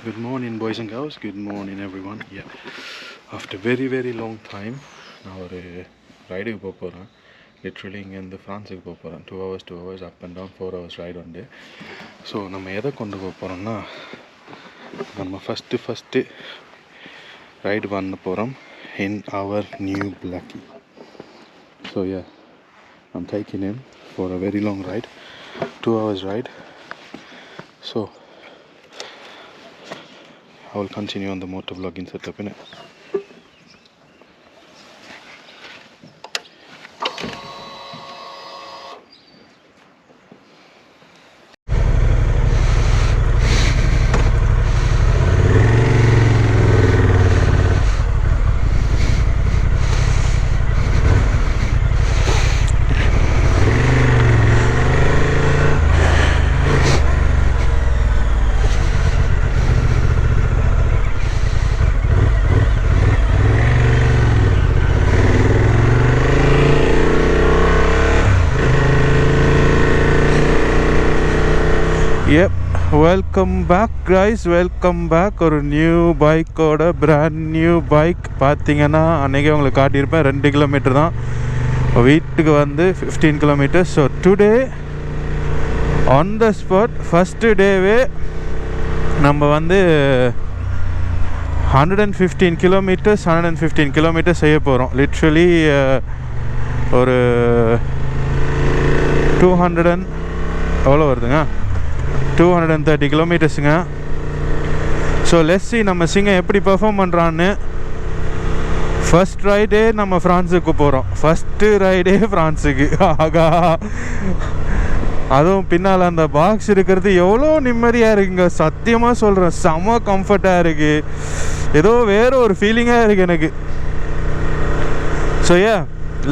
Good morning, boys and girls. Good morning, everyone. Yeah, after very long time, நான் ஒரு ரைடுக்கு போக போகிறேன். Literally இங்கேருந்து ஃப்ரான்ஸுக்கு போக போகிறேன். 2 hours up and down, 4 hours ride உண்டு. ஸோ நம்ம எதை கொண்டு போக போகிறோம்னா, நம்ம ஃபஸ்ட்டு ரைடு பண்ண போகிறோம் in our new Blackie. So yeah, I'm taking him for a very long ride, 2 hours ride. So I will continue on the motor vlogging setup in it. Welcome back guys, welcome back. ஒரு new பைக்கோட brand new bike. பார்த்தீங்கன்னா அன்றைக்கி உங்களுக்கு காட்டியிருப்பேன், 2 kilometre தான் வீட்டுக்கு வந்து 15 kilometre. So today on the spot first டேவே நம்ம வந்து 115 கிலோமீட்டர் செய்ய போகிறோம். லிட்ரலி ஒரு 200 எவ்வளோ வருதுங்க, 230 கிலோமீட்டர்ஸுங்க. ஸோ லெஸ்ஸி நம்ம சிங்கம் எப்படி பெர்ஃபார்ம் பண்ணுறான்னு. ஃபஸ்ட் ரைடே நம்ம ஃப்ரான்ஸுக்கு போகிறோம். ஃபஸ்ட்டு ரைடே ஃப்ரான்ஸுக்கு. ஆகா, அதுவும் பின்னால் அந்த பாக்ஸ் இருக்கிறது எவ்வளோ நிம்மதியாக இருக்குங்க. சத்தியமாக சொல்கிறேன், செம கம்ஃபர்ட்டாக இருக்குது. ஏதோ வேறு ஒரு ஃபீலிங்காக இருக்குது எனக்கு. So a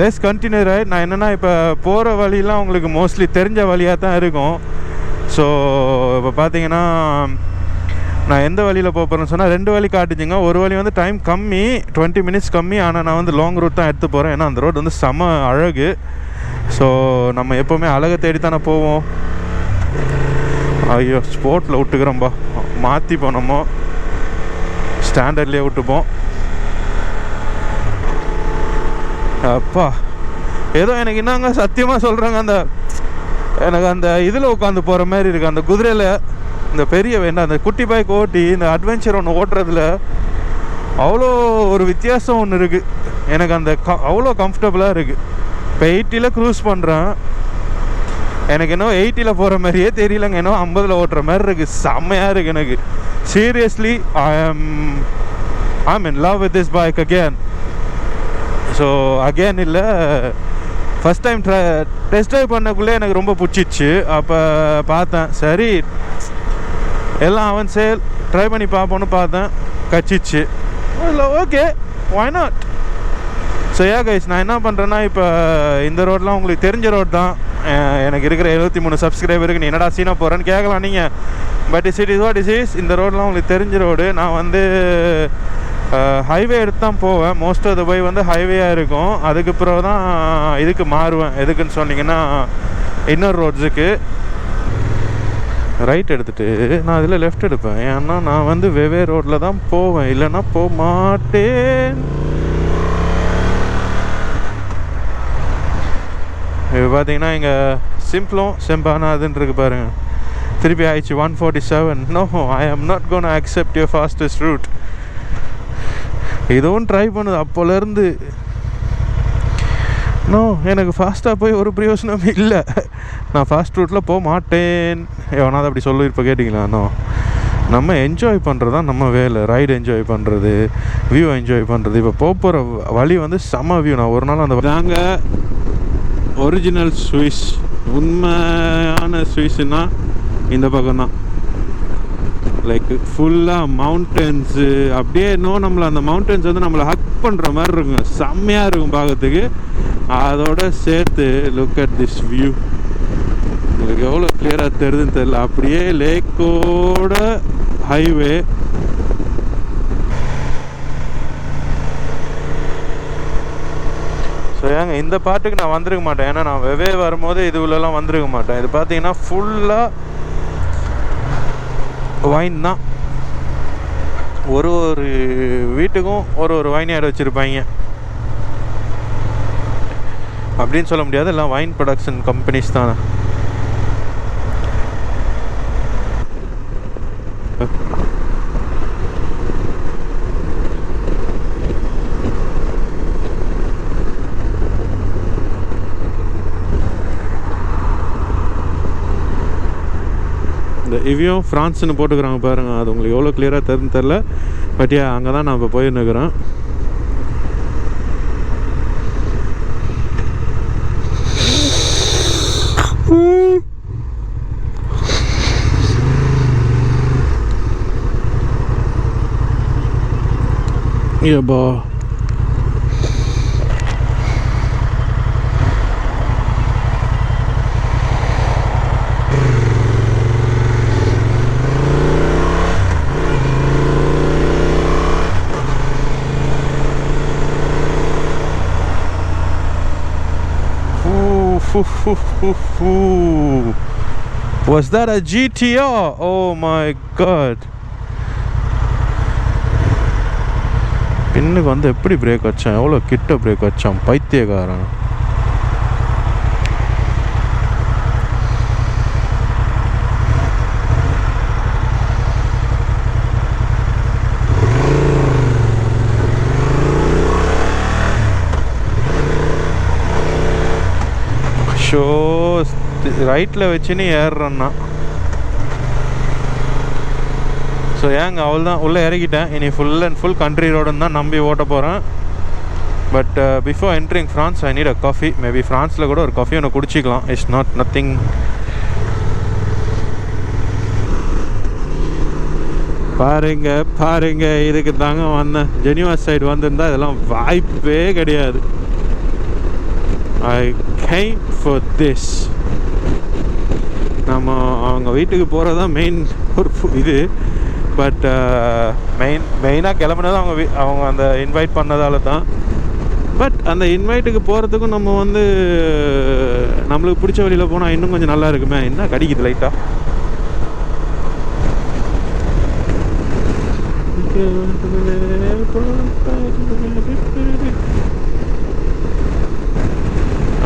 less continue right. நான் என்னென்னா, இப்போ போகிற வழியெலாம் உங்களுக்கு மோஸ்ட்லி தெரிஞ்ச வழியாக தான் இருக்கும். ஸோ இப்போ பார்த்தீங்கன்னா நான் எந்த வழியில் போக போகிறேன்னு சொன்னால் 2 வழி காட்டுச்சுங்க. ஒரு வழி வந்து டைம் கம்மி, 20 மினிட்ஸ் கம்மி. ஆனால் நான் வந்து லாங் ரூட் தான் எடுத்து போகிறேன். ஏன்னா அந்த ரோடு வந்து செம அழகு. ஸோ நம்ம எப்போவுமே அழகை தேடித்தானே போவோம். ஐயோ, ஸ்போர்ட்டில் விட்டுக்கிறோம்பா, மாற்றி போனோமோ ஸ்டாண்டர்ட்லேயே விட்டுப்போம். அப்பா ஏதோ எனக்கு என்னங்க சத்தியமாக சொல்கிறாங்க, எனக்கு அந்த இதில் உட்காந்து போகிற மாதிரி இருக்குது. அந்த குதிரையில் இந்த பெரிய வேண்டாம், அந்த குட்டி பைக் ஓட்டி இந்த அட்வென்ச்சர் ஒன்று ஓட்டுறதுல அவ்வளோ ஒரு வித்தியாசம் ஒன்று இருக்குது. எனக்கு அந்த அவ்வளோ கம்ஃபர்டபுளாக இருக்குது. இப்போ 80ல் க்ரூஸ் பண்ணுறேன், எனக்கு இன்னும் 80ல் போகிற மாதிரியே தெரியலங்க. இன்னும் 50ல் ஓட்டுற மாதிரி இருக்குது. செம்மையாக இருக்குது எனக்கு. Seriously I'm in love with this bike again. So again இல்லை, ஃபஸ்ட் டைம் டெஸ்ட் ட்ரைவ் பண்ணக்குள்ளே எனக்கு ரொம்ப பிடிச்சிச்சு. அப்போ பார்த்தேன், சரி எல்லாம் அவன் சேல் ட்ரை பண்ணி பார்ப்போன்னு பார்த்தேன், கச்சிச்சு. இல்லை, okay, why not. So hey guys, நான் என்ன பண்ணுறேன்னா, இப்போ இந்த ரோடெலாம் உங்களுக்கு தெரிஞ்ச ரோடு தான். எனக்கு இருக்கிற 73 சப்ஸ்கிரைபருக்கு நீ என்னடா சீனா போகிறேன்னு கேட்கலாம் நீங்கள். பட் இஸ் வாட் இஸ் இந்த ரோடெலாம் உங்களுக்கு தெரிஞ்ச ரோடு. நான் வந்து ஹைவே எடுத்து தான் போவேன். மோஸ்ட் ஆஃப் த போய் வந்து ஹைவேயாக இருக்கும். அதுக்கு பிறகு தான் இதுக்கு மாறுவேன். எதுக்குன்னு சொன்னீங்கன்னா, இன்னொரு ரோட்ஸுக்கு ரைட் எடுத்துகிட்டு நான் அதில் லெஃப்ட் எடுப்பேன். ஏன்னா நான் வந்து வெவ்வேறு ரோட்டில் தான் போவேன், இல்லைன்னா போக மாட்டேன். இப்போ பார்த்தீங்கன்னா இங்கே சிம்பிளும் செம்பானாதுன்னு இருக்கு பாருங்கள். திருப்பி ஆயிடுச்சு 147. No, I am not gonna accept your fastest route. இதுவும் ட்ரை பண்ணுது அப்போலேருந்து. நோ, எனக்கு ஃபாஸ்ட்டாக போய் ஒரு பிரயோஜனமே இல்லை. நான் ஃபாஸ்ட் ரூட்டில் போக மாட்டேன். எவனாவது அப்படி சொல்லு, இப்போ கேட்டிங்களா? நோ, நம்ம என்ஜாய் பண்ணுறது தான் நம்ம வேலை. ரைடு என்ஜாய் பண்ணுறது, வியூ என்ஜாய் பண்ணுறது. இப்போ போகிற வழி வந்து செம வியூ. நான் ஒரு நாள் அந்த நாங்கள் ஒரிஜினல் சுவிஸ், உண்மையான சுவிஸ்னால் இந்த பக்கம் தான். லைக் ஃபுல்லாக மவுண்டன்ஸு அப்படியே. இன்னும் நம்மளை அந்த மவுண்டன்ஸ் வந்து நம்மளை ஹக் பண்ணுற மாதிரி இருக்குங்க. செம்மையாக இருக்கும் பார்க்கறதுக்கு. அதோட சேர்த்து லுக் அட் திஸ் வியூ. உங்களுக்கு எவ்வளோ கிளியராக தெரியுதுன்னு தெரியல. அப்படியே லேக்கோட ஹைவே. ஸோ ஏங்க இந்த பாட்டுக்கு நான் வந்திருக்க மாட்டேன். ஏன்னா நான் வெவ்வே வரும்போது இது உள்ளலாம் வந்திருக்க மாட்டேன். இது பார்த்தீங்கன்னா ஃபுல்லாக வைன் தான். ஒரு ஒரு வீட்டுக்கும் ஒரு ஒரு வைன்யார்டு வச்சுருப்பாங்க அப்படின்னு சொல்ல முடியாது, எல்லாம் வைன் ப்ரொடக்ஷன் கம்பெனிஸ் தானே. இந்த இவ்வியும் ஃப்ரான்ஸ்னு போட்டுக்கிறாங்க பாருங்கள், அது உங்களுக்கு எவ்வளோ கிளியராக தெரில. பட் அங்கே தான் நான் இப்போ போயிருந்துக்கிறேன். ஏபா Was that a GTR? Oh my god. பின்னுக்கு வந்து எப்படி பிரேக் வச்சான், எவ்வளோ கிட்ட பிரேக் வச்சான் பைத்தியக்காரன். ஷோ ரைட்டில் வச்சுன்னு ஏறுறேன்னா. ஸோ ஏங்க அவள் தான் உள்ளே இறக்கிட்டேன். இனி ஃபுல் அண்ட் ஃபுல் கண்ட்ரி ரோடுன்னு தான் நம்பி ஓட்ட போகிறேன். But before entering France I need a coffee. Maybe ஃப்ரான்ஸில் கூட ஒரு காஃபி ஒன்று குடிச்சிக்கலாம். It's not nothing. பாருங்க இதுக்கு தாங்க வந்தேன். ஜெனிவா சைடு வந்திருந்தா இதெல்லாம் வாய்ப்பே கிடையாது. I came for this. நம்ம அவங்க வீட்டுக்கு போகிறது தான் மெயின் ஒரு இது. பட் மெயினாக கிளம்புனது அவங்க அந்த இன்வைட் பண்ணதால தான். பட் அந்த இன்வைட்டுக்கு போகிறதுக்கும் நம்ம வந்து நம்மளுக்கு பிடிச்ச வழியில் போனால் இன்னும் கொஞ்சம் நல்லா இருக்குமே. என்ன கடிக்குது லைட்டாக.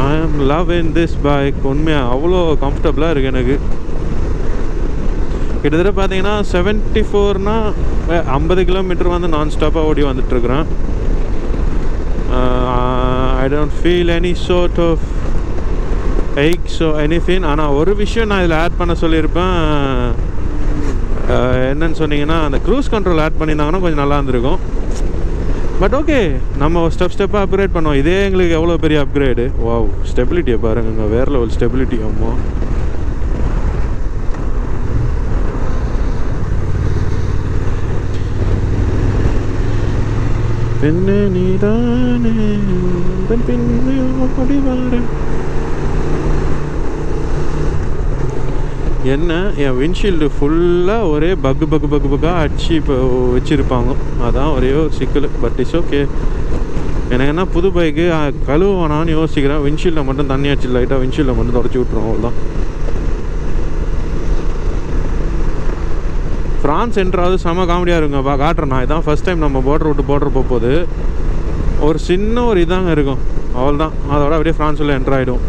ஐ ஆம் லவ்விங் திஸ் பைக். உண்மையாக அவ்வளோ கம்ஃபர்டபுளாக இருக்குது எனக்கு. கிட்டத்தட்ட பார்த்தீங்கன்னா 74னா 50 கிலோமீட்டர் வந்து நான் ஸ்டாப்பாக ஓடி வந்துட்டுருக்குறேன். I don't feel any sort of aches so anything. ஆனால் ஒரு விஷயம் நான் இதில் ஆட் பண்ண சொல்லியிருப்பேன். என்னன்னு சொன்னீங்கன்னா, அந்த க்ரூஸ் கண்ட்ரோல் ஆட் பண்ணியிருந்தாங்கன்னா கொஞ்சம் நல்லா இருந்திருக்கும். பட் ஓகே, நம்ம ஸ்டெப்பாக அப்கிரேட் பண்ணோம். இதே எங்களுக்கு எவ்வளோ பெரிய அப்கிரேடு. வாவ், ஸ்டெபிலிட்டியை பாருங்க, வேறு லெவல் ஸ்டெபிலிட்டி. அம்மா என்ன நீதானே என்ன என் விண்ட்ஷீல்டு ஃபுல்லாக ஒரே பக்காக அடிச்சு இப்போ வச்சுருப்பாங்க. அதான் ஒரே ஒரு சிக்கல். But it's okay. எனக்கு என்ன புது பைக்கு கழுவானான்னு யோசிக்கிறேன். விண்ட்ஷீல்டில் மட்டும் தண்ணி அடிச்சு லைட்டாக விண்ட்ஷீல்டில் மட்டும் தொடச்சி விட்ருவோம், அவ்வளோதான். ஃப்ரான்ஸ் என்ட்ராவது செம காமெடியாக இருக்குங்க. காட்டுறேன் நான். இதான் ஃபஸ்ட் டைம் நம்ம பார்டர் விட்டு பார்டர் போகும்போது ஒரு சின்ன ஒரு இதாங்க இருக்கும், அவ்வளோதான். அதோட அப்படியே ஃப்ரான்ஸ் உள்ள என்ட்ரு ஆகிடும்.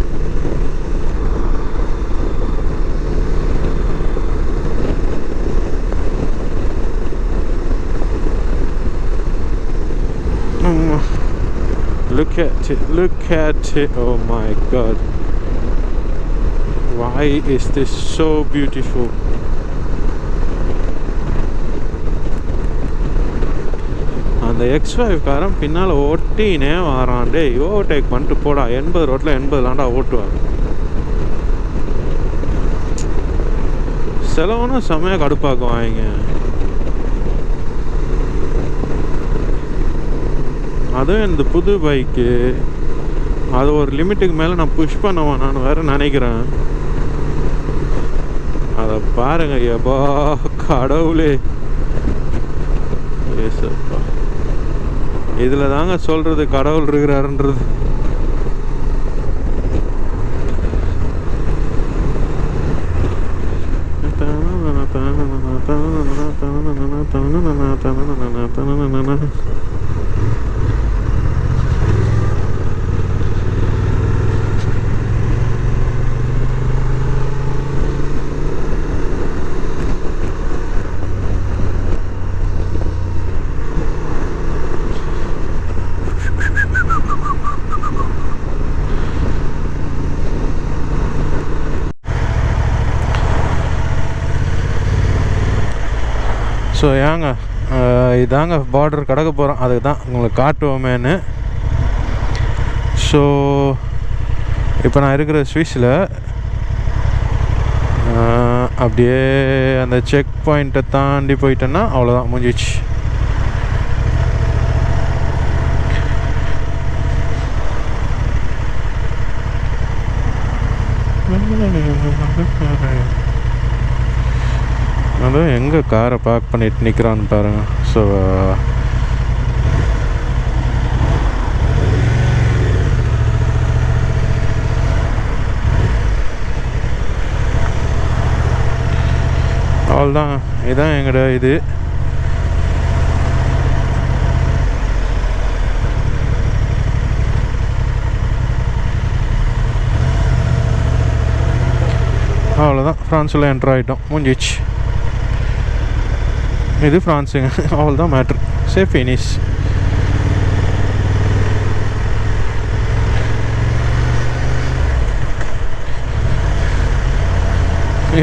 Look at it, oh my god, why is this so beautiful? அந்த X5 காரன் பின்னால் ஓட்டினே வரான்டே. ஓவர்டேக் பண்ணிட்டு போடா. 80 ரோட்டில் 80 ஓட்டுவாங்க. செலவுனா செம்மையாக கடுப்பாக்குவாங்க. அதுவும் இந்த புது பைக்கு அது ஒரு லிமிட்டுக்கு மேலே நான் புஷ் பண்ணுவேன் நான் வேறு நினைக்கிறேன். அதை பாருங்க. எப்பா கடவுளே, ஏசப்பா, இதில் தாங்க சொல்கிறது கடவுள் இருக்கிறாருன்றது. ஸோ ஏங்க இதாங்க பார்டர் கடக்க போகிறோம், அதுக்கு தான் உங்களுக்கு காட்டுவோமேன்னு. ஸோ இப்போ நான் இருக்கிற ஸ்விஸில் அப்படியே அந்த செக் பாயிண்ட்டை தாண்டி போயிட்டேன்னா அவ்வளோதான், முடிஞ்சிச்சு. அதுவும் எங்கே காரை பார்க் பண்ணிட்டு நிற்கிறான்னு பாருங்கள். ஸோ அவ்வளோதான், இதுதான் எங்களோட இது. அவ்வளோதான், ஃப்ரான்ஸில் என்ட்ரு ஆகிட்டோம், முடிஞ்சிச்சு. இது ஃப்ரான்ஸுங்க, அவ்வளோதான் மேட்ரு. Safe finish.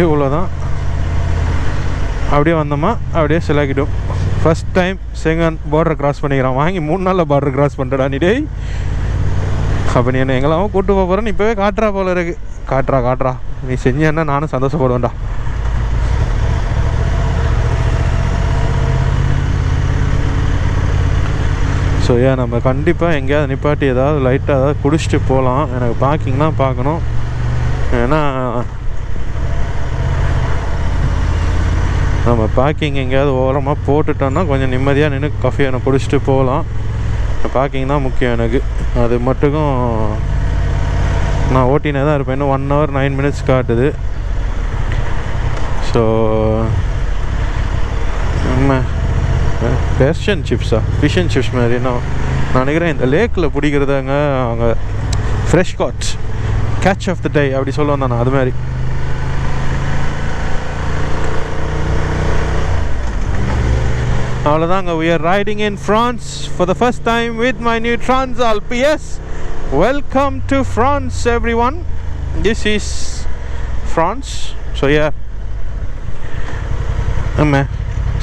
இவ்வளோதான். அப்படியே வந்தோமா அப்படியே செலாக்கிட்டோம். First time Sengan border cross பண்ணிக்கிறான். வாங்கி 3 நாளில் பார்டர் கிராஸ் பண்ணுறடா நீ டேய். அப்போ நீ என்ன எங்கெல்லாம் கூப்பிட்டு போக போகிறேன்னு இப்போவே காட்டுறா போல இருக்கு. காட்டுறா நீ செஞ்சேன்னா நானும் சந்தோஷப்படுவேன்டா. ஸோ ஏன் நம்ம கண்டிப்பாக எங்கேயாவது நிப்பாட்டி ஏதாவது லைட்டாக ஏதாவது குடிச்சிட்டு போகலாம். எனக்கு பார்க்கிங்லாம் பார்க்கணும். ஏன்னா நம்ம பார்க்கிங் எங்கேயாவது ஓரமாக போட்டுட்டோன்னா கொஞ்சம் நிம்மதியாக நின்று காஃபி எனக்கு குடிச்சிட்டு போகலாம். பார்க்கிங் தான் முக்கியம் எனக்கு. அது மட்டுக்கும் நான் ஓட்டினே தான் இருப்பேன். இன்னும் 1 hour 9 minutes காட்டுது. ஸோ நம்ம ஃபிஷ் அண்ட் சிப்ஸ் மாதிரி நான் நினைக்கிறேன். இந்த லேக்கில் பிடிக்கிறதாங்க அவங்க fresh cods catch of the day அப்படி சொல்லுவேன் நான். அது மாதிரி அவ்வளோதாங்க. we are riding in France for the first time with my new Transalp. Yes, welcome to France everyone. This is France. So yeah, நம்ம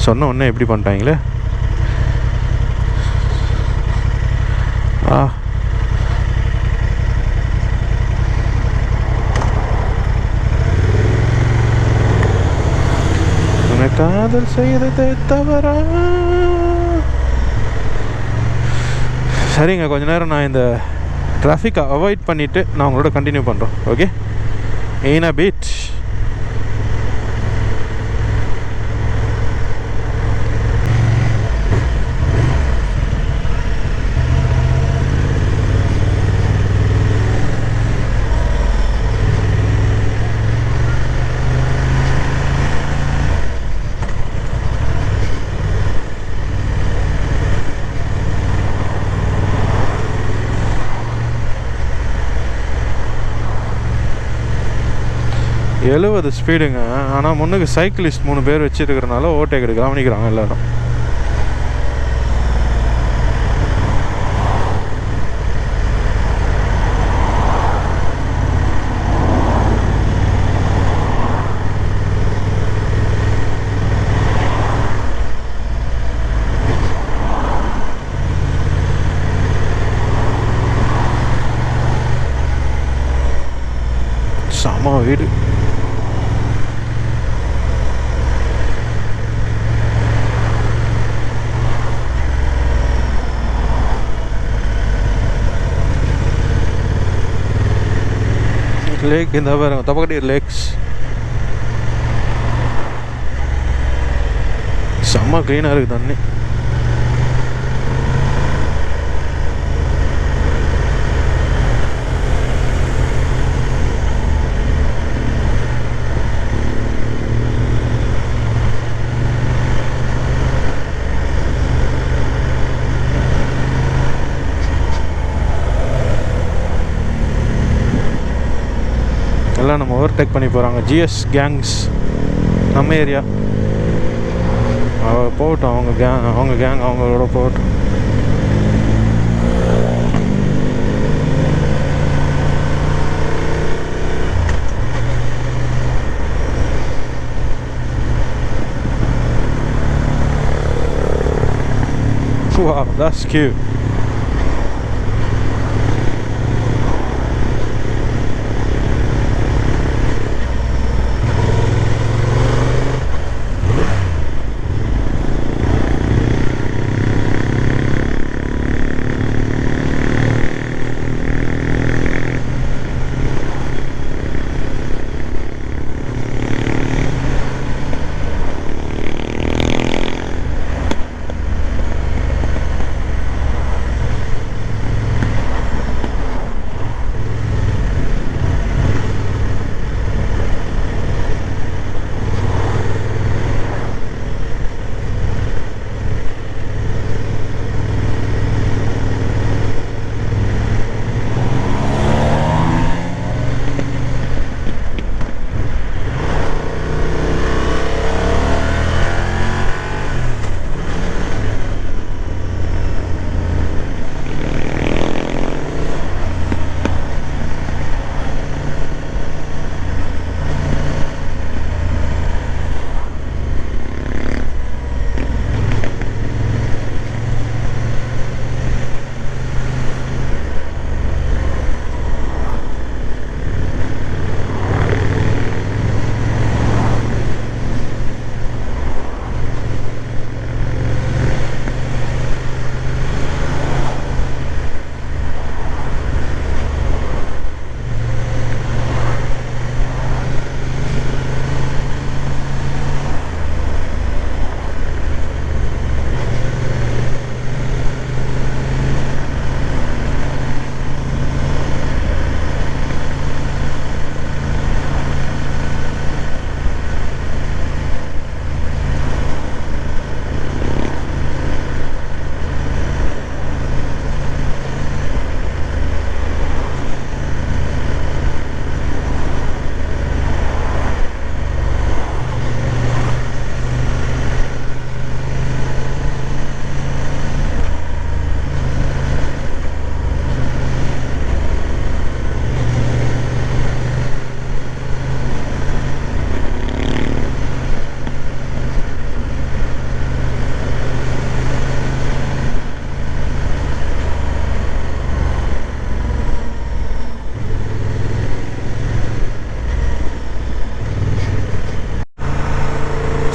சொன்ன ஒன்று எப்படி பண்ணிட்டாங்களே. காதல் செய்ததை தவறா. சரிங்க, கொஞ்ச நேரம் நான் இந்த டிராஃபிக்கை அவாய்ட் பண்ணிவிட்டு நான் உங்களோட கண்டினியூ பண்ணுறோம். Okay, in a bit. 70 ஸ்பீடுங்க. ஆனால் முன்னுக்கு சைக்கிளிஸ்ட் 3 பேர் வச்சுருக்கிறனால ஓவர்டேக் எடுக்க கவனிக்கிறாங்க எல்லோரும். செம வீடு. லேக் இந்த பாருங்க, தப்பக்கட்டி லேக்ஸ் செம்ம க்ளீனாக இருக்குது தண்ணி. ஓவர்டேக் பண்ணி போகிறாங்க. ஜிஎஸ் கேங்ஸ் நம்ம ஏரியா. போகட்டும், அவங்க கேங் அவங்களோட போகட்டும். Wow, that's cute.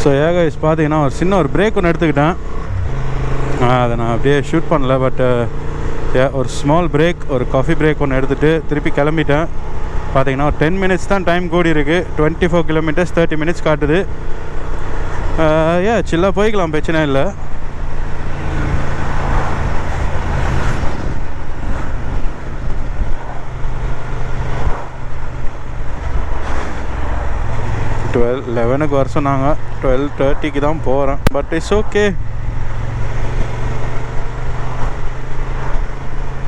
So guys பார்த்தீங்கன்னா ஒரு சின்ன பிரேக் ஒன்று எடுத்துக்கிட்டேன். அதை நான் அப்படியே ஷூட் பண்ணல. பட் ஒரு ஸ்மால் பிரேக், ஒரு காஃபி பிரேக் ஒன்று எடுத்துகிட்டு திருப்பி கிளம்பிட்டேன். பார்த்தீங்கன்னா ஒரு 10 minutes தான் டைம் கூடி இருக்குது. 24 kilometers 30 minutes காட்டுது. சில்லாக போய்க்கலாம், பிரச்சனை இல்லை. டுவெல் 11க்கு வர சொன்னாங்க. 12:30க்கு தான் போகிறேன். But it's okay.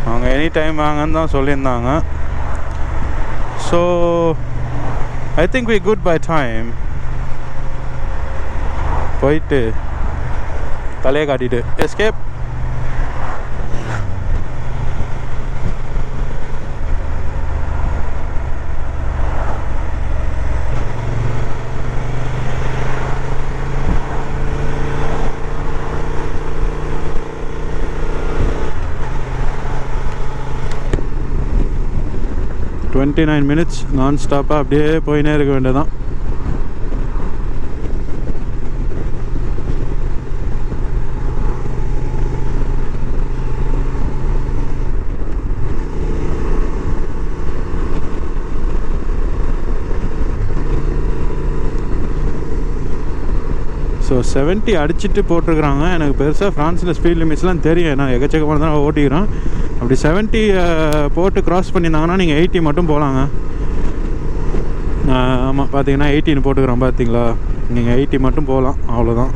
அவங்க எனி டைம் வாங்கன்னு தான் சொல்லியிருந்தாங்க. So I think we good by time. போயிட்டு தலையை காட்டிட்டு எஸ்கேப். $29 minutes நான் ஸ்டாப்பாக அப்படியே போயினே இருக்க வேண்டியதான். ஸோ 70 அடிச்சுட்டு போட்டிருக்கிறாங்க. எனக்கு பெருசாக ஃப்ரான்ஸில் ஸ்பீட் லிமிட்ஸ்லாம் தெரியும், ஏன்னா எக்கச்சக்கமாக தான் ஓட்டிக்கிறோம். அப்படி 70 போட்டு க்ராஸ் பண்ணியிருந்தாங்கன்னா நீங்கள் 80 மட்டும் போகலாங்க. ஆமாம், பார்த்தீங்கன்னா 18 போட்டுக்கிறோம் பார்த்தீங்களா. நீங்கள் 80 மட்டும் போகலாம், அவ்வளோதான்.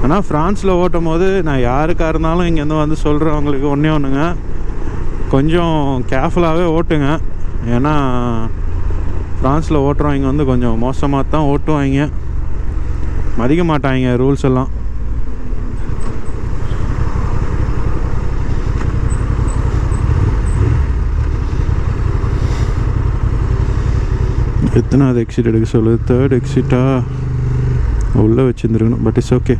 ஆனால் ஃப்ரான்ஸில் ஓட்டும் போது நான் யாருக்காக இருந்தாலும் இங்கேருந்து வந்து சொல்கிறவங்களுக்கு ஒன்றே ஒன்றுங்க, கொஞ்சம் கேர்ஃபுல்லாகவே ஓட்டுங்க. ஏன்னா ஃப்ரான்ஸில் ஓட்டுறவங்க வந்து கொஞ்சம் மோசமாக தான் ஓட்டுவாங்க, மதிக்க மாட்டாங்க ரூல்ஸ் எல்லாம். எத்தனாவது எக்ஸிட் எடுக்க சொல்லுது? 3rd எக்ஸிட்டா? உள்ளே வச்சுருந்துருக்கணும், பட் இட்ஸ் ஓகே.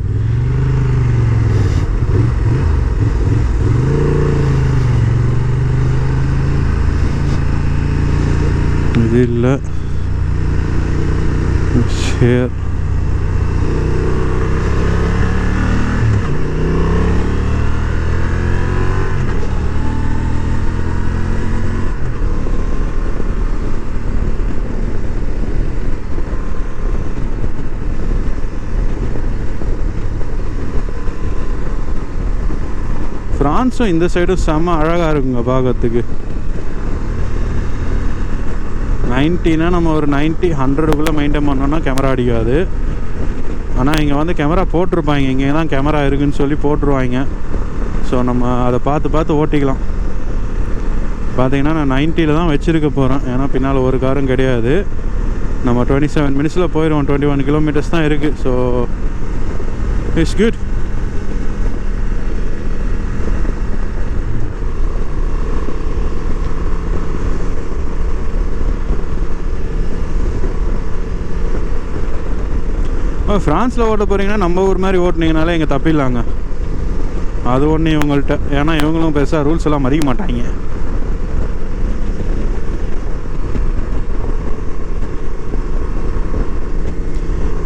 இது இல்லை ஷேர். ஃப்ரான்ஸும் இந்த சைடும் செம்ம அழகாக இருக்குங்க பார்க்கறதுக்கு. 90னா நம்ம ஒரு 90 100க்குள்ளே மெயின்டைன் பண்ணோன்னா கேமரா அடிக்காது. ஆனால் இங்கே வந்து கேமரா போட்டிருப்பாங்க, இங்கே தான் கேமரா இருக்குதுன்னு சொல்லி போட்டுருவாங்க. ஸோ நம்ம அதை பார்த்து ஓட்டிக்கலாம். பார்த்தீங்கன்னா நான் 90ல் தான் வச்சுருக்க போகிறேன், ஏன்னா பின்னால் ஒரு காரும் கிடையாது. நம்ம 27 மினிட்ஸில் போயிடுவோம், 21 கிலோமீட்டர்ஸ் தான் இருக்குது. So it's good. ஃப்ரான்ஸில் ஓட்ட போகிறீங்கன்னா நம்ம ஊர் மாதிரி ஓட்டினீங்கனாலே இங்கே தப்பிடலாங்க. அது ஒன்று இவங்கள்ட்ட, ஏன்னா இவங்களும் பெருசாக ரூல்ஸ் எல்லாம் மதிக்க மாட்டாங்க.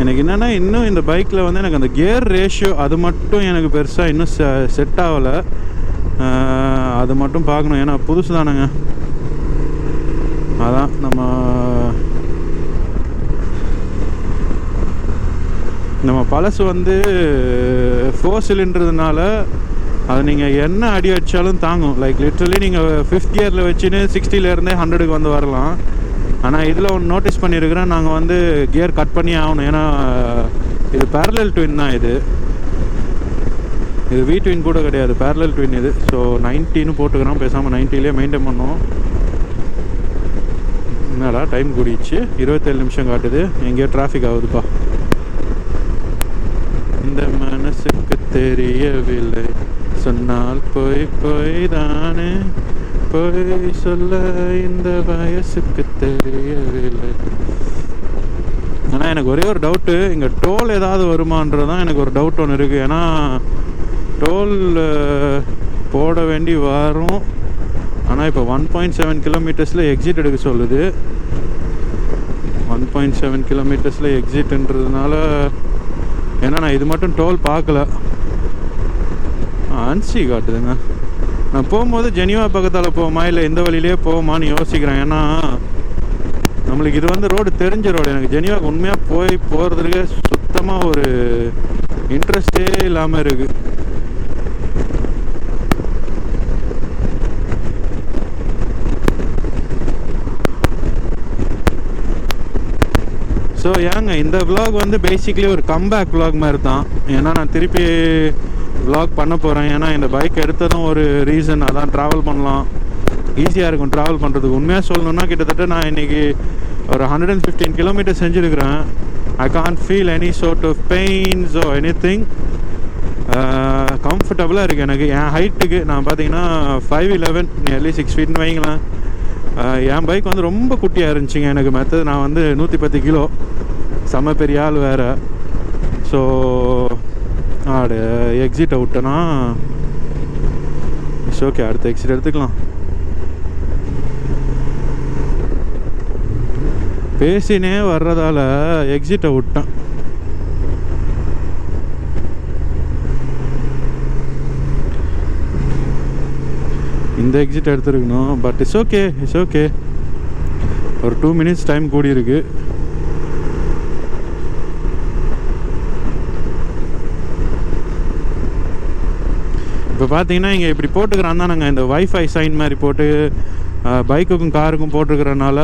எனக்கு என்னென்னா இன்னும் இந்த பைக்கில் வந்து எனக்கு அந்த கியர் ரேஷியோ அது மட்டும் எனக்கு பெருசாக இன்னும் செட் ஆகலை. அது மட்டும் பார்க்கணும், ஏன்னா புதுசு தானேங்க. அதான் நம்ம பழசு வந்து 4 சிலிண்டர்னால அது நீங்கள் என்ன அடி அடித்தாலும் தாங்கும். லைக் லிட்ரலி நீங்கள் 5th கியரில் வச்சுன்னு 60லேருந்தே 100க்கு வந்து வரலாம். ஆனால் இதில் ஒன்று நோட்டீஸ் பண்ணியிருக்கிறேன், நாங்கள் வந்து கியர் கட் பண்ணி ஆகணும். ஏன்னா இது பேரலல் ட்வின் தான், இது வி ட்வின் கூட கிடையாது, பேரலல் ட்வின் இது. ஸோ 90ன்னு போட்டுக்கிறோம், பேசாமல் 90லேயே மெயின்டைன் பண்ணோம். என்னடா டைம் கூடிச்சு, 27 நிமிஷம் காட்டுது. எங்கேயோ டிராஃபிக் ஆகுதுப்பா. இந்த மனசுக்கு தெரியவில்லை, சொன்னால் போய் தானே, போய் சொல்ல இந்த வயசுக்கு தெரியவில்லை. ஆனால் எனக்கு ஒரே ஒரு டவுட்டு, இங்கே டோல் ஏதாவது வருமானதான் எனக்கு ஒரு டவுட் ஒன்று இருக்குது. ஏன்னா டோல் போட வேண்டி வரும். ஆனால் இப்போ 1.7 கிலோமீட்டர்ஸில் எக்ஸிட் எடுக்க சொல்லுது. 1.7 கிலோமீட்டர்ஸில் எக்ஸிட்ன்றதுனால, ஏன்னா நான் இது மட்டும் டோல் பார்க்கல, அன்சி காட்டுதுங்க. நான் போகும்போது ஜெனிவா பக்கத்தால் போகுமா இல்லை இந்த வழியிலே போகுமான்னு யோசிக்கிறேன். ஏன்னா நம்மளுக்கு இது வந்து ரோடு தெரிஞ்ச ரோடு. எனக்கு ஜெனிவாக்கு உண்மையாக போகிறதுக்கு சுத்தமாக ஒரு இன்ட்ரெஸ்டே இல்லாமல் இருக்குது. ஸோ ஏங்க இந்த விலாக் வந்து பேசிக்லி ஒரு கம்பேக் விலாக் மாதிரி தான். ஏன்னா நான் திருப்பி விலாக் பண்ண போகிறேன். ஏன்னா இந்த பைக் எடுத்ததும் ஒரு ரீசன், அதான் ட்ராவல் பண்ணலாம், ஈஸியாக இருக்கும் ட்ராவல் பண்ணுறதுக்கு. உண்மையாக சொல்லணுன்னா கிட்டத்தட்ட நான் இன்றைக்கி ஒரு 115 கிலோமீட்டர் செஞ்சுருக்கிறேன். I can't feel any sort of pains or anything. கம்ஃபர்டபுளாக இருக்குது எனக்கு. என் ஹைட்டுக்கு நான் பார்த்தீங்கன்னா 5'11", நியர்லி 6 ஃபீட்னு வைங்களேன். என் பைக் வந்து ரொம்ப குட்டியாக இருந்துச்சுங்க எனக்கு. மற்றது நான் வந்து 110 கிலோ, செம்ம பெரிய ஆள் வேறு. ஸோ எக்ஸிட்டை விட்டேன்னா இட்ஸ் ஓகே, அடுத்த எக்ஸிட் எடுத்துக்கலாம். பேசினே வர்றதால எக்ஸிட்டை விட்டேன். இந்த எக்ஸிட் எடுத்துருக்கணும், பட் இட்ஸ் ஓகே. ஒரு 2 மினிட்ஸ் டைம் கூடி இருக்கு. இப்போ பார்த்தீங்கன்னா இங்கே இப்படி போட்டுக்கிறான் தான். நாங்கள் இந்த வைஃபை சைன் மாதிரி போட்டு பைக்குக்கும் காருக்கும் போட்டிருக்கிறனால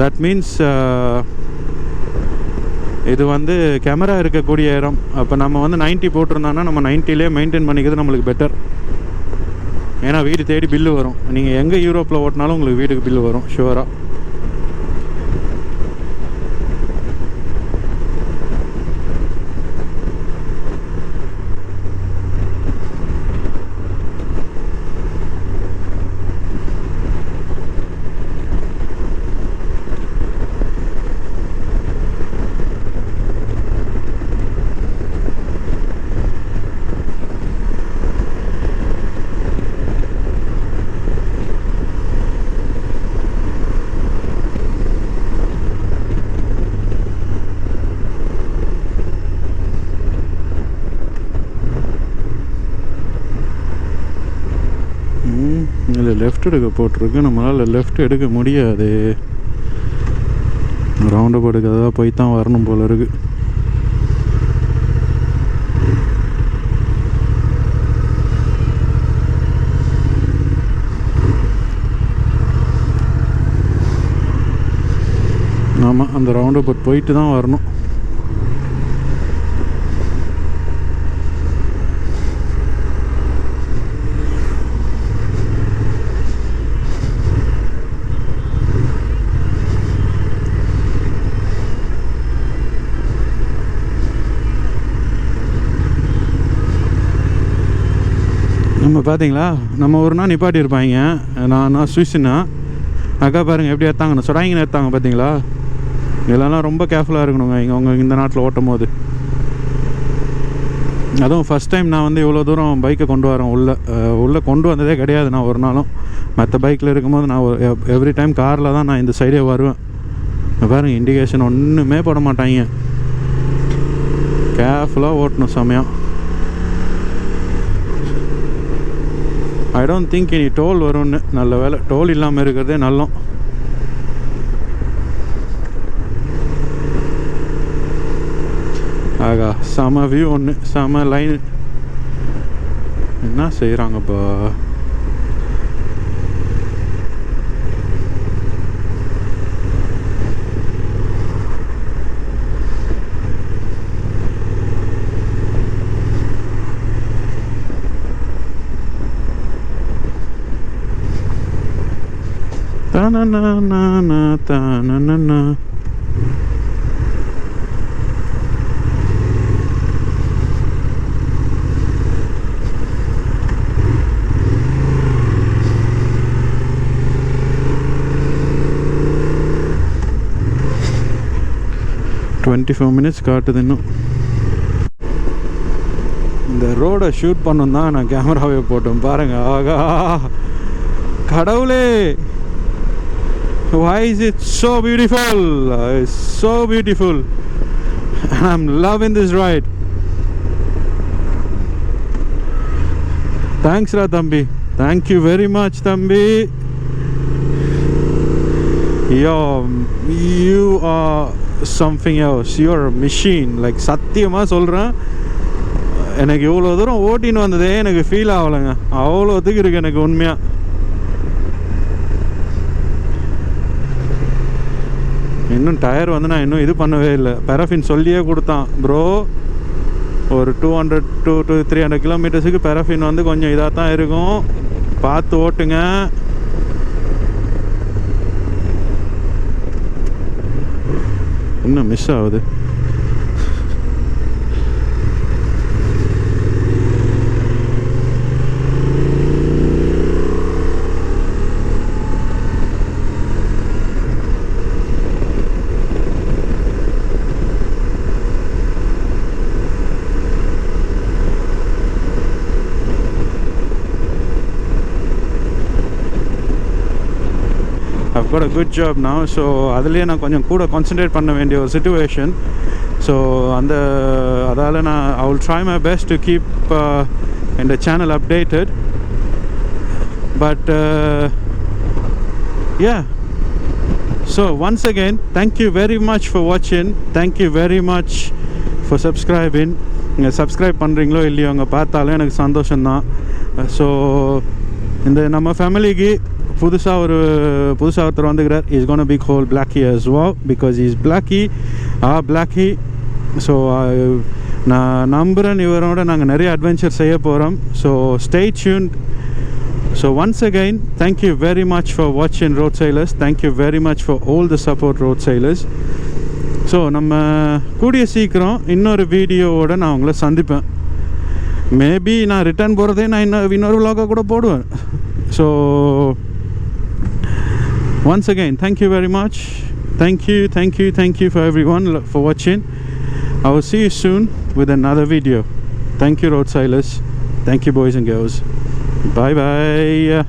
தட் மீன்ஸ் இது வந்து கேமரா இருக்கக்கூடிய இடம். அப்போ நம்ம வந்து 90 போட்டிருந்தோன்னா நம்ம 90லே மெயின்டைன் பண்ணிக்கிறது நம்மளுக்கு பெட்டர். ஏன்னா வீடு தேடி பில்லு வரும். நீங்கள் எங்கே யூரோப்பில் ஓட்டினாலும் உங்களுக்கு வீட்டுக்கு பில்லு வரும் ஷுவராக. இல்லை லெஃப்ட் எடுக்க போட்டிருக்கு, நம்மளால் லெஃப்ட் எடுக்க முடியாது. ரவுண்ட் அப் எடுக்கிறதா போய் தான் வரணும் போல இருக்கு. ஆமாம், அந்த ரவுண்ட் அப் போயிட்டு தான் வரணும். நம்ம பார்த்தீங்களா, நம்ம ஒரு நாள் நிப்பாட்டி இருப்பாங்க. நான் சுவிஸ்னா அக்கா பாருங்கள் எப்படி எடுத்தாங்கன்னு சொடாங்கன்னு எடுத்தாங்க. பார்த்தீங்களா, இதெல்லாம் ரொம்ப கேர்ஃபுல்லாக இருக்கணுங்க இங்கே அவங்க இந்த நாட்டில் ஓட்டும் போது. அதுவும் ஃபஸ்ட் டைம் நான் வந்து இவ்வளோ தூரம் பைக்கை கொண்டு வரேன். உள்ளே கொண்டு வந்ததே கிடையாது நான் ஒரு நாளும். மற்ற பைக்கில் இருக்கும்போது நான் எவ்ரி டைம் காரில் தான் நான் இந்த சைடே வருவேன். பாருங்கள், இண்டிகேஷன் ஒன்றுமே போட மாட்டாங்க. கேர்ஃபுல்லாக ஓட்டணும் சமயம். ஐ டோன்ட் திங்க் இனி டோல் வரும்னு. நல்ல வேலை டோல் இல்லாமல் இருக்கிறதே நல்லோம். ஆகா, செம வியூ ஒன்று, செம லைன். என்ன செய்கிறாங்கப்பா? Ta-na-na-na-na-ta-na-na-na. minutes காட்டுது இன்னும். இந்த ரோடை ஷூட் பண்ணணும் தான் நான் கேமராவே போட்டோம். பாருங்க, ஆகா கடவுளே, why is it so beautiful? It's so beautiful. I'm loving this ride. Thanks ra thambi, thank you very much thambi. You are something else. You're a machine. Like சத்தியமா சொல்கிறேன், எனக்கு இவ்வளோ தூரம் ஓட்டின்னு வந்ததே எனக்கு ஃபீல் ஆகலைங்க. அவ்வளோத்துக்கு இருக்குது எனக்கு உண்மையாக. இன்னும் டயர் வந்து நான் இன்னும் இது பண்ணவே இல்லை. பெராஃபின் சொல்லியே கொடுத்தான், ப்ரோ ஒரு 200 to 300 கிலோமீட்டர்ஸுக்கு பெராஃபின் வந்து கொஞ்சம் இதாக தான் இருக்கும், பார்த்து ஓட்டுங்க. இன்னும் மிஸ் ஆகுது. I've got a good job now, so அதிலே நான் கொஞ்சம் கூட கான்சன்ட்ரேட் பண்ண வேண்டிய ஒரு சிச்சுவேஷன். ஸோ அதால் நான் I will try my best to keep in the channel updated, but yeah. So once again, thank you very much for watching. Thank you very much for subscribing. நீங்கள் subscribe பண்ணுறீங்களோ இல்லையோ அங்கே பார்த்தாலும் எனக்கு சந்தோஷம்தான். So இந்த நம்ம ஃபேமிலிக்கு புதுசாக ஒருத்தர் வந்துக்கிறார். Is gonna be called Blackie as well because he is Blackie. So நான் நம்புகிறேன் இவரோட நாங்கள் நிறைய அட்வென்ச்சர் செய்ய போகிறோம். So stay tuned. So once again, thank you very much for watching Road Sailors. Thank you very much for all the support, Road Sailors. So நம்ம கூடிய சீக்கிரம் இன்னொரு வீடியோவோடு நான் உங்களை சந்திப்பேன். மேபி நான் ரிட்டர்ன் போகிறதே நான் இன்னொரு vlog கூட போடுவேன். So once again, thank you very much. Thank you for everyone for watching. I will see you soon with another video. Thank you, Road Sailors. Thank you, boys and girls. Bye bye.